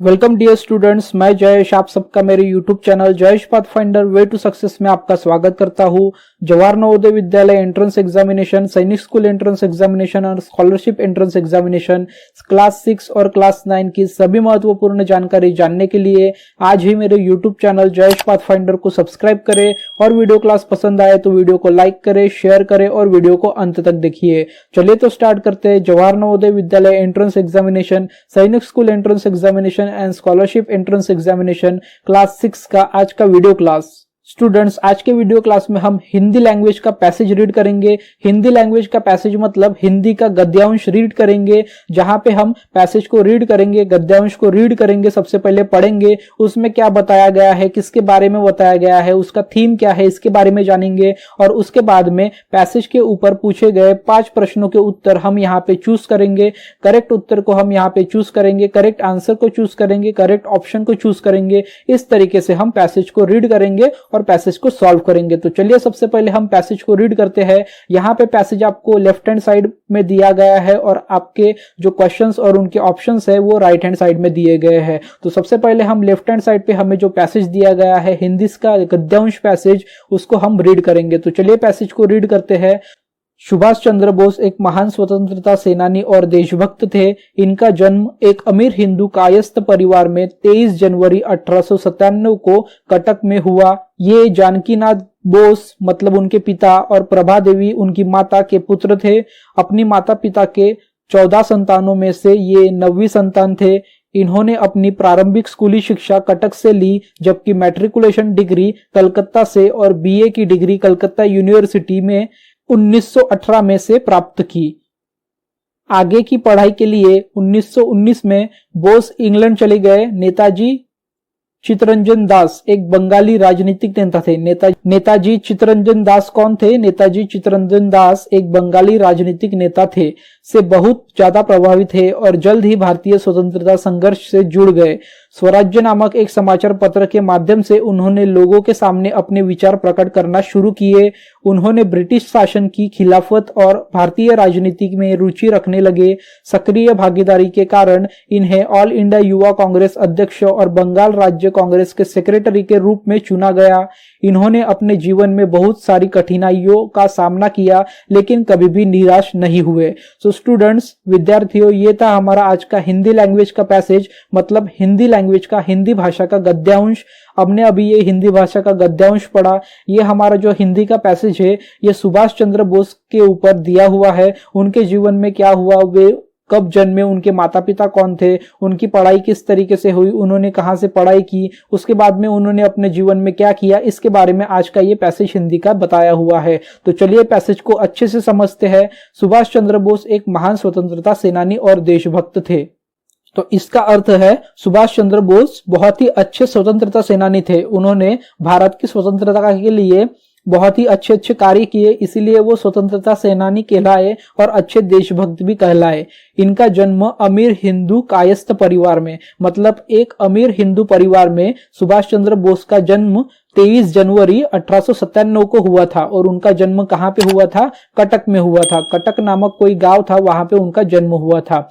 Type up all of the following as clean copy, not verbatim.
Welcome dear students, मैं जयेश आप सबका मेरे YouTube channel Jayesh pathfinder way to success में आपका स्वागत करता हूं। Jawahar Navodaya Vidyalaya entrance examination, Sainik school entrance examination और स्कॉलरशिप एंट्रेंस एग्जामिनेशन क्लास 6 और क्लास 9 की सभी महत्वपूर्ण जानकारी जानने के लिए आज ही मेरे यूट्यूब चैनल जयेश पाथफाइंडर को सब्सक्राइब करें और वीडियो क्लास पसंद आए तो वीडियो को लाइक करें, शेयर करें और वीडियो को अंत तक देखिए। चलिए तो स्टार्ट करते हैं। Jawahar Navodaya Vidyalaya entrance examination, Sainik school entrance examination and scholarship entrance examination class 6 का आज का वीडियो क्लास। स्टूडेंट्स, आज के वीडियो क्लास में हम हिंदी लैंग्वेज का पैसेज रीड करेंगे। हिंदी लैंग्वेज का पैसेज मतलब हिंदी का गद्यांश रीड करेंगे। जहां पे हम पैसेज को रीड करेंगे, गद्यांश को रीड करेंगे, सबसे पहले पढ़ेंगे उसमें क्या बताया गया है, किसके बारे में बताया गया है, उसका थीम क्या है, इसके बारे में जानेंगे। और उसके बाद में पैसेज के ऊपर पूछे गए 5 प्रश्नों के उत्तर हम यहाँ पे चूज करेंगे। करेक्ट उत्तर को हम यहाँ पे चूज करेंगे, करेक्ट आंसर को चूज करेंगे, करेक्ट ऑप्शन को चूज करेंगे। इस तरीके से हम पैसेज को रीड करेंगे और पैसेज को सॉल्व करेंगे। तो चलिए सबसे पहले हम पैसेज को रीड करते हैं। यहाँ पे पैसेज आपको लेफ्ट हैंड साइड में दिया गया है और आपके जो क्वेश्चंस और उनके ऑप्शंस है वो राइट हैंड साइड में दिए गए हैं। तो सबसे पहले हम लेफ्ट हैंड साइड पे हमें जो पैसेज दिया गया है हिंदी का गद्यांश पैसेज, उसको हम रीड करेंगे। तो चलिए पैसेज को रीड करते हैं। सुभाष चंद्र बोस एक महान स्वतंत्रता सेनानी और देशभक्त थे। इनका जन्म एक अमीर हिंदू कायस्थ परिवार में 23 जनवरी 1897 को कटक में हुआ। ये जानकीनाथ बोस मतलब उनके पिता और प्रभा देवी उनकी माता के पुत्र थे। अपनी माता पिता के 14 संतानों में से ये 9वीं संतान थे। इन्होंने अपनी प्रारंभिक स्कूली शिक्षा कटक से ली, जबकि मैट्रिकुलेशन डिग्री कलकत्ता से और बीए की डिग्री कलकत्ता यूनिवर्सिटी में 1918 में से प्राप्त की। आगे की पढ़ाई के लिए 1919 में बोस इंग्लैंड चले गए। नेताजी चित्तरंजन दास एक बंगाली राजनीतिक नेता थे। नेताजी चित्तरंजन दास कौन थे? नेताजी चित्तरंजन दास एक बंगाली राजनीतिक नेता थे, से बहुत ज्यादा प्रभावित थे और जल्द ही भारतीय स्वतंत्रता संघर्ष से जुड़ गए। स्वराज्य नामक एक समाचार पत्र के माध्यम से उन्होंने लोगों के सामने अपने विचार प्रकट करना शुरू किए। उन्होंने ब्रिटिश शासन की खिलाफत और भारतीय राजनीति में रुचि रखने लगे। सक्रिय भागीदारी के कारण इन्हें ऑल इंडिया युवा कांग्रेस अध्यक्ष और बंगाल राज्य कांग्रेस के सेक्रेटरी के रूप में चुना गया। इन्होंने अपने जीवन में बहुत सारी कठिनाइयों का सामना किया, लेकिन कभी भी निराश नहीं हुए। सो स्टूडेंट्स, विद्यार्थियों, ये था हमारा आज का हिंदी लैंग्वेज का पैसेज, मतलब हिंदी लैंग्वेज का, हिंदी भाषा का गद्यांश। हमने अभी ये हिंदी भाषा का गद्यांश पढ़ा। ये हमारा जो हिंदी का पैसेज है ये सुभाष चंद्र बोस के ऊपर दिया हुआ है। उनके जीवन में क्या हुआ, वे कब जन्मे, उनके माता पिता कौन थे, उनकी पढ़ाई किस तरीके से हुई, उन्होंने कहां से पढ़ाई की, उसके बाद में उन्होंने अपने जीवन में क्या किया, इसके बारे में आज का ये पैसेज हिंदी का बताया हुआ है। तो चलिए पैसेज को अच्छे से समझते हैं। सुभाष चंद्र बोस एक महान स्वतंत्रता सेनानी और देशभक्त थे। तो इसका अर्थ है सुभाष चंद्र बोस बहुत ही अच्छे स्वतंत्रता सेनानी थे। उन्होंने भारत की स्वतंत्रता के लिए बहुत ही अच्छे अच्छे कार्य किए, इसीलिए वो स्वतंत्रता सेनानी कहलाए और अच्छे देशभक्त भी कहलाए। इनका जन्म अमीर हिंदू कायस्थ परिवार में, मतलब एक अमीर हिंदू परिवार में सुभाष चंद्र बोस का जन्म 23 जनवरी 1897 को हुआ था। और उनका जन्म कहाँ पे हुआ था? कटक में हुआ था। कटक नामक कोई गांव था, वहां पे उनका जन्म हुआ था।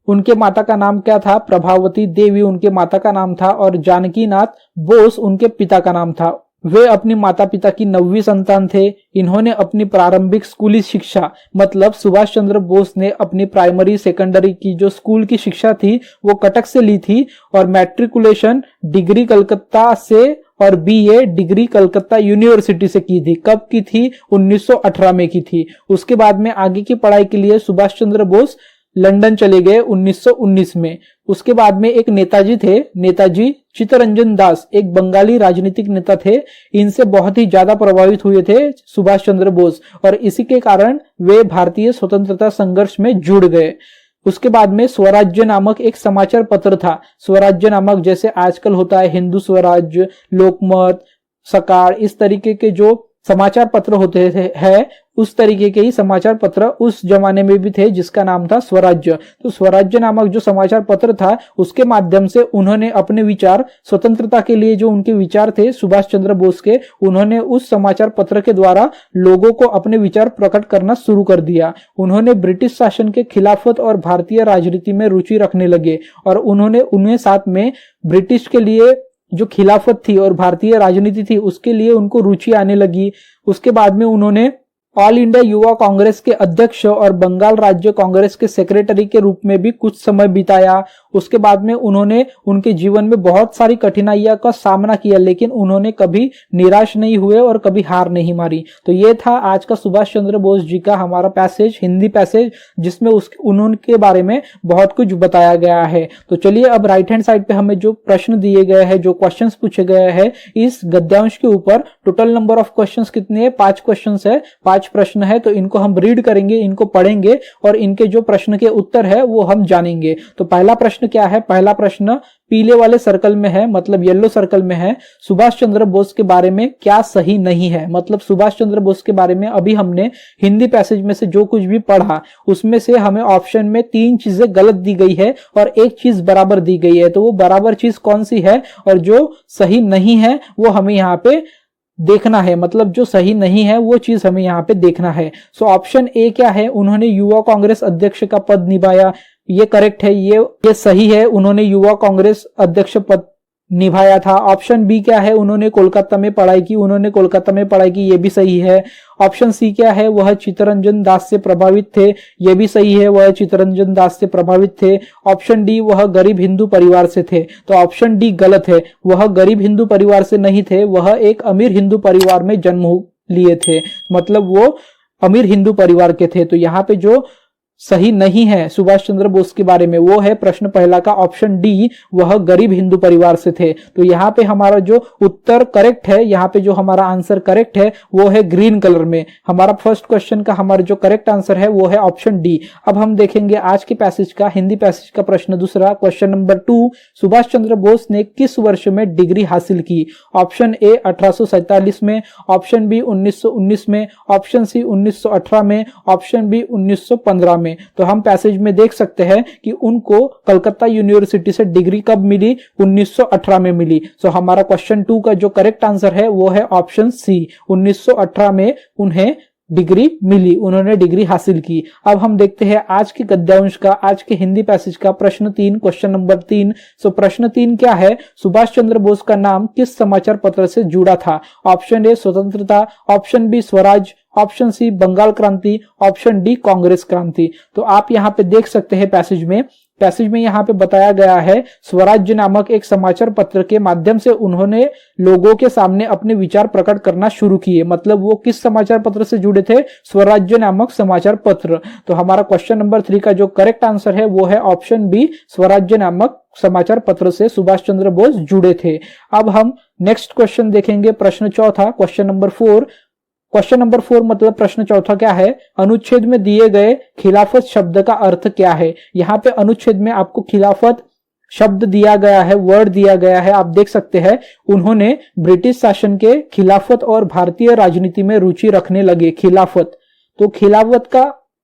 उनके माता का नाम क्या था? प्रभावती देवी उनके माता का नाम था और जानकीनाथ बोस उनके पिता का नाम था। वे अपनी माता पिता की 9वीं संतान थे। इन्होंने अपनी प्रारंभिक स्कूली शिक्षा, मतलब सुभाष चंद्र बोस ने अपनी प्राइमरी सेकेंडरी की जो स्कूल की शिक्षा थी वो कटक से ली थी और मैट्रिकुलेशन डिग्री कलकत्ता से और बीए डिग्री कलकत्ता यूनिवर्सिटी से की थी। कब की थी? 1918 में की थी। उसके बाद में आगे की पढ़ाई के लिए सुभाष चंद्र बोस लंदन चले गए 1919 में। उसके बाद में एक नेताजी थे, नेताजी चित्तरंजन दास एक बंगाली राजनीतिक नेता थे। इनसे बहुत ही ज्यादा प्रभावित हुए थे सुभाष चंद्र बोस और इसी के कारण वे भारतीय स्वतंत्रता संघर्ष में जुड़ गए। उसके बाद में स्वराज्य नामक एक समाचार पत्र था। स्वराज्य नामक, जैसे आजकल होता है हिंदू स्वराज्य, लोकमत, सकार, इस तरीके के जो समाचार पत्र होते थे है उस तरीके के ही समाचार पत्र उस जमाने में भी थे जिसका नाम था स्वराज्य। तो स्वराज्य नामक जो समाचार पत्र था उसके माध्यम से उन्होंने अपने विचार, स्वतंत्रता के लिए जो उनके विचार थे सुभाष चंद्र बोस के, उन्होंने उस समाचार पत्र के द्वारा लोगों को अपने विचार प्रकट करना शुरू कर दिया। उन्होंने ब्रिटिश शासन के खिलाफत और भारतीय राजनीति में रुचि रखने लगे और उन्होंने उन्हें साथ में ब्रिटिश के लिए जो खिलाफत थी और भारतीय राजनीति थी उसके लिए उनको रुचि आने लगी। उसके बाद में उन्होंने ऑल इंडिया युवा कांग्रेस के अध्यक्ष और बंगाल राज्य कांग्रेस के सेक्रेटरी के रूप में भी कुछ समय बिताया। उसके बाद में उन्होंने उनके जीवन में बहुत सारी कठिनाइयों का सामना किया, लेकिन उन्होंने कभी निराश नहीं हुए और कभी हार नहीं मारी। तो ये था आज का सुभाष चंद्र बोस जी का हमारा पैसेज, हिंदी पैसेज, जिसमें उनके बारे में बहुत कुछ बताया गया है। तो चलिए अब राइट हैंड साइड पे हमें जो प्रश्न दिए गए हैं, जो क्वेश्चंस पूछे गए हैं इस गद्यांश के ऊपर, टोटल नंबर ऑफ क्वेश्चंस कितने हैं? 5 क्वेश्चंस है, 5 प्रश्न है। तो इनको हम रीड करेंगे, इनको पढ़ेंगे और इनके जो प्रश्न के उत्तर है वो हम जानेंगे। तो पहला प्रश्न क्या है? पहला प्रश्न पीले वाले सर्कल में है, मतलब येलो सर्कल में है। सुभाष चंद्र बोस के बारे में क्या सही नहीं है? मतलब सुभाष चंद्र बोस के बारे में अभी हमने हिंदी पैसेज में से जो कुछ भी पढ़ा उसमें से हमें ऑप्शन में 3 चीजें गलत दी गई है और 1 चीज बराबर दी गई है। तो वो बराबर चीज कौन सी है और जो सही नहीं है वो हमें यहाँ पे देखना है, मतलब जो सही नहीं है वो चीज हमें यहाँ पे देखना है। सो ऑप्शन ए क्या है? उन्होंने युवा कांग्रेस अध्यक्ष का पद निभाया, ये करेक्ट है, ये सही है, उन्होंने युवा कांग्रेस अध्यक्ष पद निभाया था। ऑप्शन बी क्या है? उन्होंने कोलकाता में पढ़ाई की, उन्होंने कोलकाता में पढ़ाई की, ये भी सही है। ऑप्शन सी क्या है? वह चित्तरंजन दास से प्रभावित थे, ये भी सही है, वह चित्तरंजन दास से प्रभावित थे। ऑप्शन डी, वह गरीब हिंदू परिवार से थे, तो ऑप्शन डी गलत है, वह गरीब हिंदू परिवार से नहीं थे, वह एक अमीर हिंदू परिवार में जन्म लिए थे, मतलब वो अमीर हिंदू परिवार के थे। तो यहाँ पे जो सही नहीं है सुभाष चंद्र बोस के बारे में वो है प्रश्न पहला का ऑप्शन डी, वह गरीब हिंदू परिवार से थे। तो यहाँ पे हमारा जो उत्तर करेक्ट है, यहाँ पे जो हमारा आंसर करेक्ट है वो है ग्रीन कलर में। हमारा फर्स्ट क्वेश्चन का हमारा जो करेक्ट आंसर है वो है ऑप्शन डी। अब हम देखेंगे आज के पैसेज का, हिंदी पैसेज का प्रश्न दूसरा, क्वेश्चन नंबर 2, सुभाष चंद्र बोस ने किस वर्ष में डिग्री हासिल की? ऑप्शन ए 1847 में, ऑप्शन बी 1919 में, ऑप्शन सी 1918 में, ऑप्शन बी 1915 में। तो हम पैसेज में देख सकते हैं कि उनको कलकत्ता यूनिवर्सिटी से डिग्री कब मिली? 1918 में मिली। सो हमारा क्वेश्चन 2 का जो करेक्ट आंसर है वो है ऑप्शन सी, 1918 में उन्हें डिग्री मिली, उन्होंने डिग्री हासिल की। अब हम देखते हैं आज के गद्यांश का, आज के हिंदी पैसेज का प्रश्न 3, क्वेश्चन नंबर 3। सो प्रश्न 3 क्या है? सुभाष चंद्र बोस का नाम किस समाचार पत्र से जुड़ा था? ऑप्शन ए स्वतंत्रता, ऑप्शन बी स्वराज, ऑप्शन सी बंगाल क्रांति, ऑप्शन डी कांग्रेस क्रांति। तो आप यहाँ पे देख सकते हैं पैसेज में यहाँ पे बताया गया है स्वराज्य नामक एक समाचार पत्र के माध्यम से उन्होंने लोगों के सामने अपने विचार प्रकट करना शुरू किए। मतलब वो किस समाचार पत्र से जुड़े थे? स्वराज्य नामक समाचार पत्र। तो हमारा क्वेश्चन नंबर 3 का जो करेक्ट आंसर है वो है ऑप्शन बी, स्वराज्य नामक समाचार पत्र से सुभाष चंद्र बोस जुड़े थे। अब हम नेक्स्ट क्वेश्चन देखेंगे, प्रश्न चौथा, क्वेश्चन नंबर 4। क्वेश्चन नंबर 4 मतलब प्रश्न चौथा क्या है? अनुच्छेद में दिए गए खिलाफत शब्द का अर्थ क्या है? यहाँ पे अनुच्छेद में आपको खिलाफत शब्द दिया गया है, वर्ड दिया गया है, आप देख सकते हैं। उन्होंने ब्रिटिश शासन के खिलाफत और भारतीय राजनीति में रुचि रखने लगे। खिलाफत, तो खिलाफत का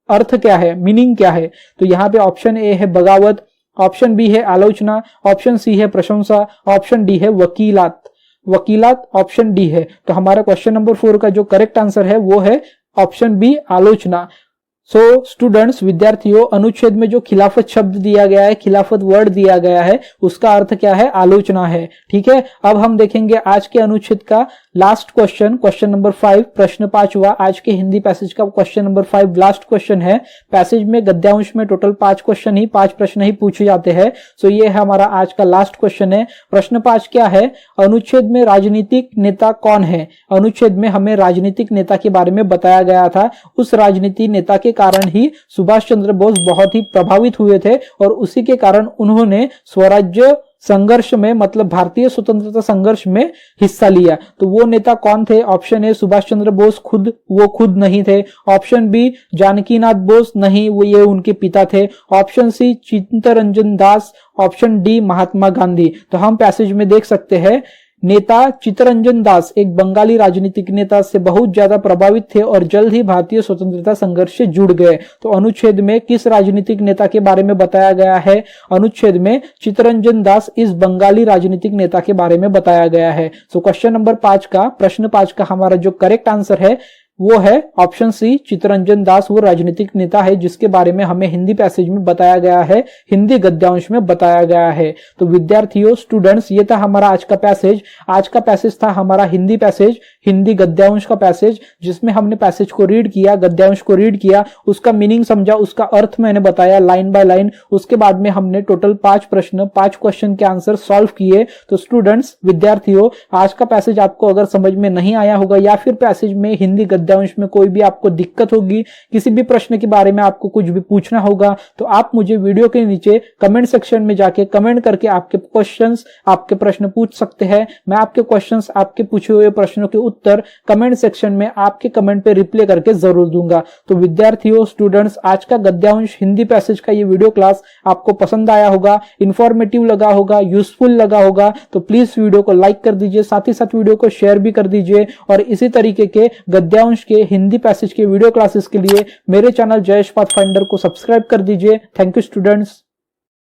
अर्थ क्या है, मीनिंग क्या है? तो यहाँ पे ऑप्शन ए है बगावत, ऑप्शन बी है आलोचना, ऑप्शन सी है प्रशंसा, ऑप्शन डी है वकीलात। ऑप्शन डी है। तो हमारा क्वेश्चन नंबर 4 का जो करेक्ट आंसर है वो है ऑप्शन बी, आलोचना। सो स्टूडेंट्स, विद्यार्थियों, अनुच्छेद में जो खिलाफत शब्द दिया गया है, खिलाफत वर्ड दिया गया है, उसका अर्थ क्या है? आलोचना है। ठीक है, अब हम देखेंगे आज के अनुच्छेद का लास्ट क्वेश्चन, क्वेश्चन नंबर 5, प्रश्न 5 आज के हिंदी पैसेज का क्वेश्चन नंबर 5 लास्ट क्वेश्चन है। पैसेज में गद्यांश में टोटल 5 प्रश्न ही पूछे जाते हैं। सो ये है हमारा आज का लास्ट क्वेश्चन है। प्रश्न 5 क्या है? अनुच्छेद में राजनीतिक नेता कौन है? अनुच्छेद में हमें राजनीतिक नेता के बारे में बताया गया था। उस राजनीतिक नेता के कारण ही सुभाष चंद्र बोस बहुत ही प्रभावित हुए थे और उसी के कारण उन्होंने स्वराज्य संघर्ष में, मतलब भारतीय स्वतंत्रता संघर्ष में हिस्सा लिया। तो वो नेता कौन थे? ऑप्शन ए सुभाष चंद्र बोस वो खुद नहीं थे, ऑप्शन बी जानकीनाथ बोस, नहीं, वो ये उनके पिता थे, option C Chittaranjan Das, option D Mahatma Gandhi. तो हम पैसेज में देख सकते हैं नेता चित्तरंजन दास एक बंगाली राजनीतिक नेता से बहुत ज्यादा प्रभावित थे और जल्द ही भारतीय स्वतंत्रता संघर्ष से जुड़ गए। तो अनुच्छेद में किस राजनीतिक नेता के बारे में बताया गया है? अनुच्छेद में चित्तरंजन दास इस बंगाली राजनीतिक नेता के बारे में बताया गया है। सो क्वेश्चन नंबर 5 का, प्रश्न 5 का हमारा जो करेक्ट आंसर है वो है ऑप्शन सी, चित्तरंजन दास वो राजनीतिक नेता है जिसके बारे में हमें हिंदी पैसेज में बताया गया है, हिंदी गद्यांश में बताया गया है। तो विद्यार्थियों, स्टूडेंट्स, ये था हमारा आज का पैसेज। आज का पैसेज था हमारा हिंदी पैसेज, हिंदी गद्यांश का पैसेज, जिसमें हमने पैसेज को रीड किया, गद्यांश को रीड किया, उसका मीनिंग समझा, उसका अर्थ मैंने बताया लाइन बाय लाइन। उसके बाद में हमने टोटल 5 प्रश्न, 5 क्वेश्चन के आंसर सॉल्व किए। तो स्टूडेंट्स, विद्यार्थियों, आज का पैसेज आपको अगर समझ में नहीं आया होगा या फिर पैसेज में हिंदी गद्यांश में कोई भी आपको दिक्कत होगी, किसी भी प्रश्न के बारे में आपको कुछ भी पूछना होगा, तो आप मुझे वीडियो के नीचे कमेंट सेक्शन में जाके कमेंट करके आपके क्वेश्चंस, आपके प्रश्न पूछ सकते हैं। मैं आपके क्वेश्चंस, आपके पूछे हुए प्रश्नों के उत्तर कमेंट सेक्शन में आपके कमेंट पे रिप्लाई करके जरूर दूंगा। तो विद्यार्थियों, स्टूडेंट्स, आज का गद्यांश हिंदी पैसेज का ये वीडियो क्लास आपको पसंद आया होगा, इंफॉर्मेटिव लगा होगा, यूजफुल लगा होगा, तो प्लीज वीडियो को लाइक कर दीजिए, साथ ही साथ वीडियो को शेयर भी कर दीजिए। और इसी तरीके के गद्यांश के, हिंदी पैसेज के वीडियो क्लासेस के लिए मेरे चैनल जयेश पाथफाइंडर को सब्सक्राइब कर दीजिए। Thank you students.